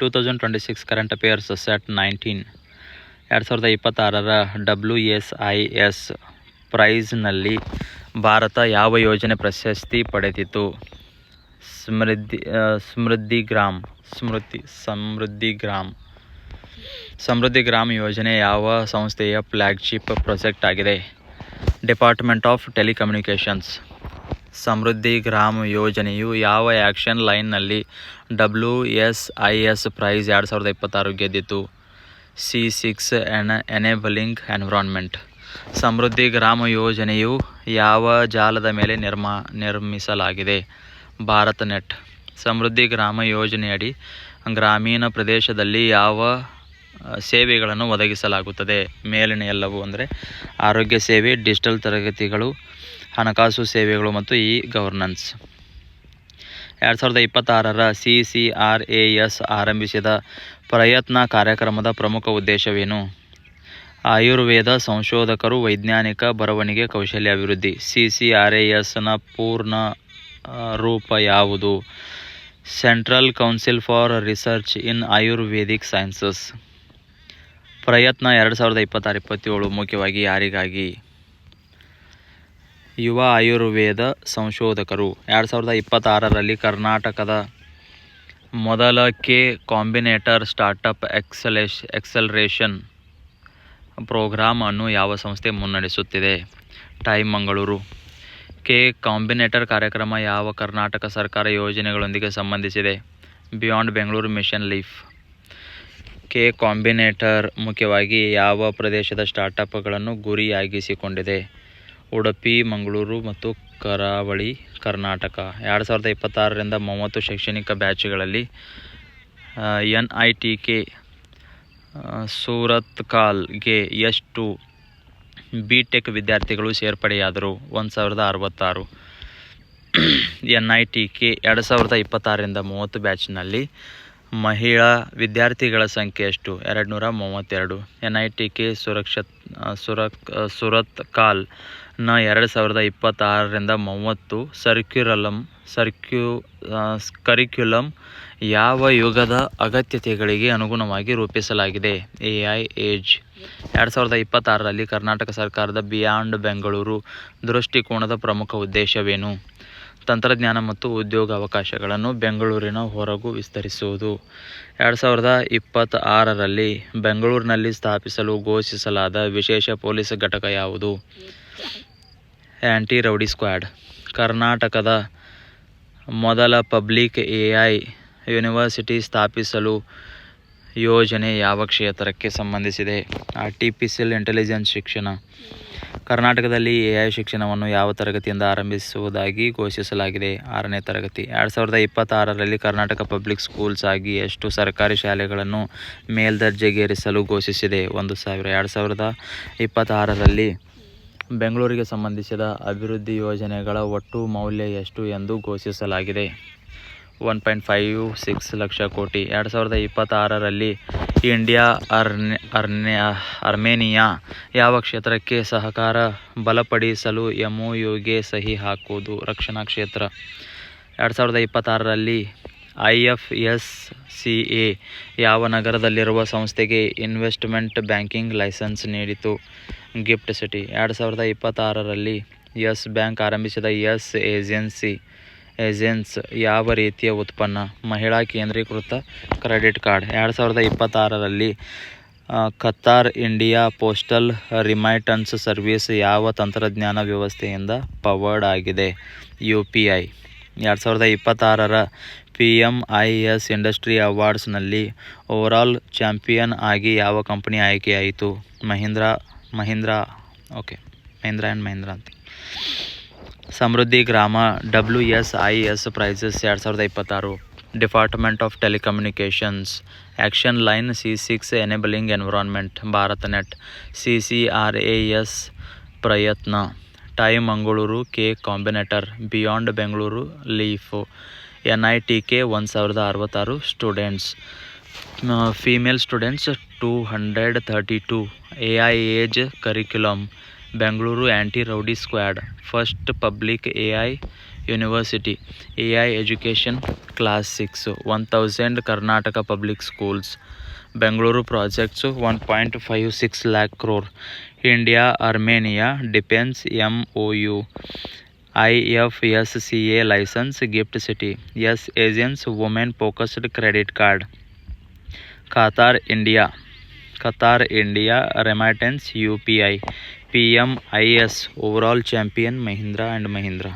2026 current affairs set 19 2026 WSIS ಪ್ರೈಸ್ನಲ್ಲಿ ಭಾರತ ಯಾವ ಯೋಜನೆ ಪ್ರಶಸ್ತಿ ಪಡೆದಿತು? ಸಮೃದ್ಧಿ ಗ್ರಾಮ್ ಯೋಜನೆ ಯಾವ ಸಂಸ್ಥೆಯ ಫ್ಲ್ಯಾಗ್ಶಿಪ್ ಪ್ರಾಜೆಕ್ಟ್ ಆಗಿದೆ? Department of telecommunications. Samriddhi Gram ಯೋಜನೆಯು ಯಾವ ಆ್ಯಕ್ಷನ್ ಲೈನ್ನಲ್ಲಿ WSIS ಪ್ರೈಸ್ 2026 ಗೆದ್ದಿತು? C6 enabling environment. Samriddhi Grama ಯೋಜನೆಯು ಯಾವ ಜಾಲದ ಮೇಲೆ ನಿರ್ಮಿಸಲಾಗಿದೆ? ಭಾರತ್ ನೆಟ್. ಸಮೃದ್ಧಿ ಗ್ರಾಮ ಯೋಜನೆಯಡಿ ಗ್ರಾಮೀಣ ಪ್ರದೇಶದಲ್ಲಿ ಯಾವ ಸೇವೆಗಳನ್ನು ಒದಗಿಸಲಾಗುತ್ತದೆ? ಮೇಲಿನ ಎಲ್ಲವೂ ಅಂದರೆ ಆರೋಗ್ಯ ಸೇವೆ, ಡಿಜಿಟಲ್ ತರಗತಿಗಳು, ಹಣಕಾಸು ಸೇವೆಗಳು ಮತ್ತು ಗವರ್ನೆನ್ಸ್. 2026 CCRAS ಆರಂಭಿಸಿದ ಪ್ರಯತ್ನ ಕಾರ್ಯಕ್ರಮದ ಪ್ರಮುಖ ಉದ್ದೇಶವೇನು? ಆಯುರ್ವೇದ ಸಂಶೋಧಕರು ವೈಜ್ಞಾನಿಕ ಬರವಣಿಗೆ ಕೌಶಲ್ಯ ಅಭಿವೃದ್ಧಿ. CCRASನ ಪೂರ್ಣ ರೂಪ ಯಾವುದು? Central council for research in Ayurvedic sciences. ಪ್ರಯತ್ನ 2026-27 ಮುಖ್ಯವಾಗಿ ಯಾರಿಗಾಗಿ? ಯುವ ಆಯುರ್ವೇದ ಸಂಶೋಧಕರು. 2026ರಲ್ಲಿ ಕರ್ನಾಟಕದ ಮೊದಲ ಕಾಂಬಿನೇಟರ್ ಸ್ಟಾರ್ಟಪ್ ಎಕ್ಸಲರೇಷನ್ ಪ್ರೋಗ್ರಾಮ್ ಅನ್ನು ಯಾವ ಸಂಸ್ಥೆ ಮುನ್ನಡೆಸುತ್ತಿದೆ? ಟೈಮ್ ಮಂಗಳೂರು. ಕಾಂಬಿನೇಟರ್ ಕಾರ್ಯಕ್ರಮ ಯಾವ ಕರ್ನಾಟಕ ಸರ್ಕಾರ ಯೋಜನೆಗಳೊಂದಿಗೆ ಸಂಬಂಧಿಸಿದೆ? Beyond Bengaluru mission leap. Combinator ಮುಖ್ಯವಾಗಿ ಯಾವ ಪ್ರದೇಶದ ಸ್ಟಾರ್ಟಪ್ಗಳನ್ನು ಗುರಿಯಾಗಿಸಿಕೊಂಡಿದೆ? ಉಡುಪಿ, ಮಂಗಳೂರು ಮತ್ತು ಕರಾವಳಿ ಕರ್ನಾಟಕ. 2026ರಿಂದ 30 ಶೈಕ್ಷಣಿಕ ಬ್ಯಾಚ್ಗಳಲ್ಲಿ NITK ಸೂರತ್ಕಲ್ಗೆ ಎಷ್ಟು BTech ವಿದ್ಯಾರ್ಥಿಗಳು ಸೇರ್ಪಡೆಯಾದರು? 1066. NITK 2026ರಿಂದ 30 ಬ್ಯಾಚ್ನಲ್ಲಿ ಮಹಿಳಾ ವಿದ್ಯಾರ್ಥಿಗಳ ಸಂಖ್ಯೆ ಎಷ್ಟು? 232. NITK ಸುರತ್ಕಲ್ನ 2026ರಿಂದ 30 ಕರಿಕ್ಯುಲಮ್ ಯಾವ ಯುಗದ ಅಗತ್ಯತೆಗಳಿಗೆ ಅನುಗುಣವಾಗಿ ರೂಪಿಸಲಾಗಿದೆ? AI age. 2026ರಲ್ಲಿ ಕರ್ನಾಟಕ ಸರ್ಕಾರದ ಬಿಯಾಂಡ್ ಬೆಂಗಳೂರು ದೃಷ್ಟಿಕೋನದ ಪ್ರಮುಖ ಉದ್ದೇಶವೇನು? ತಂತ್ರಜ್ಞಾನ ಮತ್ತು ಉದ್ಯೋಗಾವಕಾಶಗಳನ್ನು ಬೆಂಗಳೂರಿನ ಹೊರಗೂ ವಿಸ್ತರಿಸುವುದು. 2026ರಲ್ಲಿ ಬೆಂಗಳೂರಿನಲ್ಲಿ ಸ್ಥಾಪಿಸಲು ಘೋಷಿಸಲಾದ ವಿಶೇಷ ಪೊಲೀಸ್ ಘಟಕ ಯಾವುದು? ಆ್ಯಂಟಿ ರೌಡಿ ಸ್ಕ್ವಾಡ್. ಕರ್ನಾಟಕದ ಮೊದಲ ಪಬ್ಲಿಕ್ AI ಯೂನಿವರ್ಸಿಟಿ ಸ್ಥಾಪಿಸಲು ಯೋಜನೆ ಯಾವ ಕ್ಷೇತ್ರಕ್ಕೆ ಸಂಬಂಧಿಸಿದೆ? ಆರ್ಟಿಫಿಷಿಯಲ್ ಇಂಟೆಲಿಜೆನ್ಸ್ ಶಿಕ್ಷಣ. ಕರ್ನಾಟಕದಲ್ಲಿ AI ಶಿಕ್ಷಣವನ್ನು ಯಾವ ತರಗತಿಯಿಂದ ಆರಂಭಿಸುವುದಾಗಿ ಘೋಷಿಸಲಾಗಿದೆ? 6ನೇ ತರಗತಿ. 2026ರಲ್ಲಿ ಕರ್ನಾಟಕ ಪಬ್ಲಿಕ್ ಸ್ಕೂಲ್ಸ್ ಆಗಿ ಎಷ್ಟು ಸರ್ಕಾರಿ ಶಾಲೆಗಳನ್ನು ಮೇಲ್ದರ್ಜೆಗೇರಿಸಲು ಘೋಷಿಸಿದೆ? 1000. 2026ರಲ್ಲಿ ಬೆಂಗಳೂರಿಗೆ ಸಂಬಂಧಿಸಿದ ಅಭಿವೃದ್ಧಿ ಯೋಜನೆಗಳ ಒಟ್ಟು ಮೌಲ್ಯ ಎಷ್ಟು ಎಂದು ಘೋಷಿಸಲಾಗಿದೆ? 1.56 ಲಕ್ಷ ಕೋಟಿ. 2026ರಲ್ಲಿ ಇಂಡಿಯಾ ಅರ್ಮೇನಿಯಾ ಯಾವ ಕ್ಷೇತ್ರಕ್ಕೆ ಸಹಕಾರ ಬಲಪಡಿಸಲು MOUಗೆ ಸಹಿ ಹಾಕುವುದು? ರಕ್ಷಣಾ ಕ್ಷೇತ್ರ. 2026ರಲ್ಲಿ IFSCA ಯಾವ ನಗರದಲ್ಲಿರುವ ಸಂಸ್ಥೆಗೆ ಇನ್ವೆಸ್ಟ್ಮೆಂಟ್ ಬ್ಯಾಂಕಿಂಗ್ ಲೈಸೆನ್ಸ್ ನೀಡಿತು? Gift city. 2026ರಲ್ಲಿ ಯೆಸ್ ಬ್ಯಾಂಕ್ ಆರಂಭಿಸಿದ ಯೆಸ್ ಏಜೆನ್ಸ್ ಯಾವ ರೀತಿಯ ಉತ್ಪನ್ನ? ಮಹಿಳಾ ಕೇಂದ್ರೀಕೃತ ಕ್ರೆಡಿಟ್ ಕಾರ್ಡ್. 2026ರಲ್ಲಿ Qatar India postal remittance service ಯಾವ ತಂತ್ರಜ್ಞಾನ ವ್ಯವಸ್ಥೆಯಿಂದ ಪವರ್ಡ್ ಆಗಿದೆ? UPI. 2026ರ PMIS ಇಂಡಸ್ಟ್ರಿ ಅವಾರ್ಡ್ಸ್ನಲ್ಲಿ ಓವರಾಲ್ ಚಾಂಪಿಯನ್ ಆಗಿ ಯಾವ ಕಂಪನಿ ಆಯ್ಕೆಯಾಯಿತು? ಮಹೀಂದ್ರಾ ಆ್ಯಂಡ್ ಮಹೀಂದ್ರಾ ಅಂತ. Samriddhi Grama WSIS prizes 2026. Department of telecommunications. Action line C6 enabling environment. Bharat net. CCRAS ಪ್ರಯತ್ನ. Time Mangaluru. Combinator. Beyond Bengaluru leaf. NITK 1066 students. Female students 232. AI age curriculum. Bengaluru anti rowdy squad. First public AI university. AI education class 6 1000 Karnataka public schools. Bengaluru projects 1.56 lakh crore. India Armenia defence MOU. IFSCA licence gift city. ಏಜೆನ್ಸ್ women focused credit card. Qatar India remittance UPI. PMIS overall champion Mahindra and Mahindra.